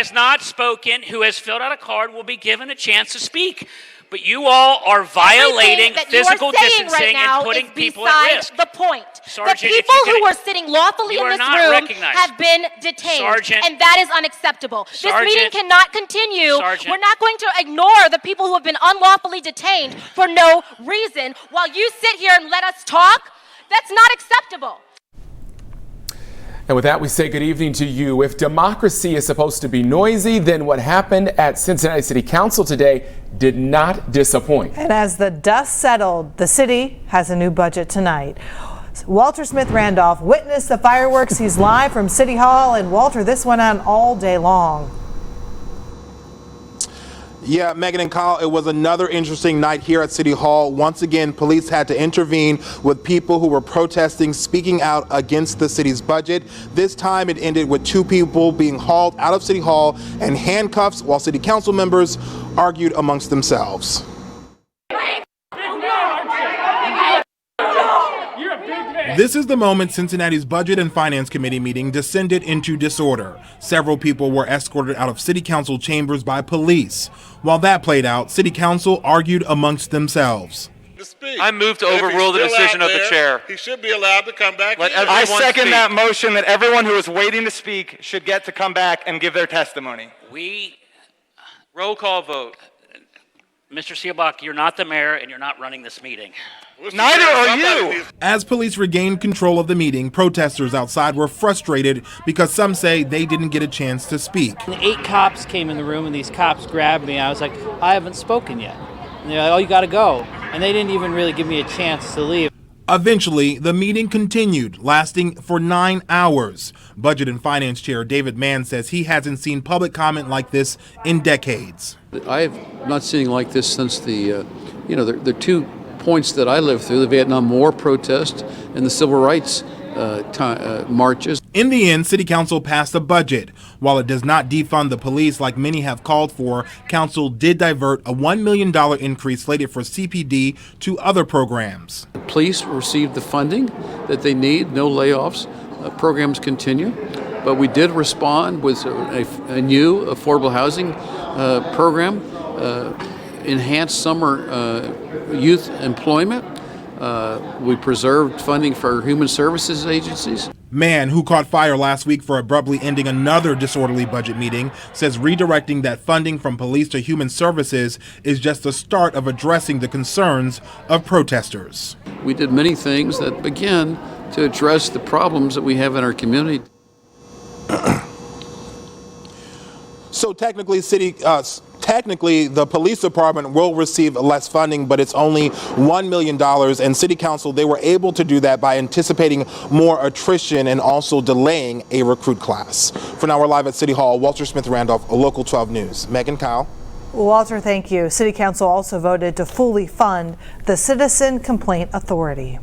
has not spoken, who has filled out a card, will be given a chance to speak. But you all are violating physical distancing and putting people at risk. The point. Sergeant, the people who were sitting lawfully in this room have been detained, Sergeant, and that is unacceptable. Sergeant, this meeting cannot continue. Sergeant, we're not going to ignore the people who have been unlawfully detained for no reason while you sit here and let us talk. That's not acceptable. And with that, we say good evening to you. If democracy is supposed to be noisy, then what happened at Cincinnati City Council today did not disappoint. And as the dust settled, the city has a new budget tonight. Walter Smith Randolph witnessed the fireworks. He's live from City Hall. And Walter, this went on all day long. Yeah, Megan and Kyle, it was another interesting night here at City Hall. Once again, police had to intervene with people who were protesting, speaking out against the city's budget. This time it ended with 2 people being hauled out of City Hall and handcuffs while city council members argued amongst themselves. This is the moment Cincinnati's Budget and Finance Committee meeting descended into disorder. Several people were escorted out of City Council chambers by police. While that played out, City Council argued amongst themselves. I move to overrule the decision of the chair. He should be allowed to come back. I second that motion that everyone who is waiting to speak should get to come back and give their testimony. Roll call vote. Mr. Seelbach, you're not the mayor and you're not running this meeting. Neither are you. As police regained control of the meeting, protesters outside were frustrated because some say they didn't get a chance to speak. 8 cops came in the room and these cops grabbed me. I was like, I haven't spoken yet. And they're like, oh, you got to go. And they didn't even really give me a chance to leave. Eventually, the meeting continued, lasting for 9 hours. Budget and Finance Chair David Mann says he hasn't seen public comment like this in decades. I have not seen like this since the 2 points that I lived through, the Vietnam War protest and the civil rights marches. In the end, City Council passed a budget. While it does not defund the police like many have called for, Council did divert a $1 million increase slated for CPD to other programs. The police received the funding that they need, no layoffs, programs continue. But we did respond with a new affordable housing program, enhanced summer youth employment. We preserved funding for human services agencies. Mann, who caught fire last week for abruptly ending another disorderly budget meeting, says redirecting that funding from police to human services is just the start of addressing the concerns of protesters. We did many things that began to address the problems that we have in our community. So technically, the police department will receive less funding, but it's only $1 million. And City Council, they were able to do that by anticipating more attrition and also delaying a recruit class. For now, we're live at City Hall. Walter Smith Randolph, Local 12 News. Megan, Kyle. Walter, thank you. City Council also voted to fully fund the Citizen Complaint Authority.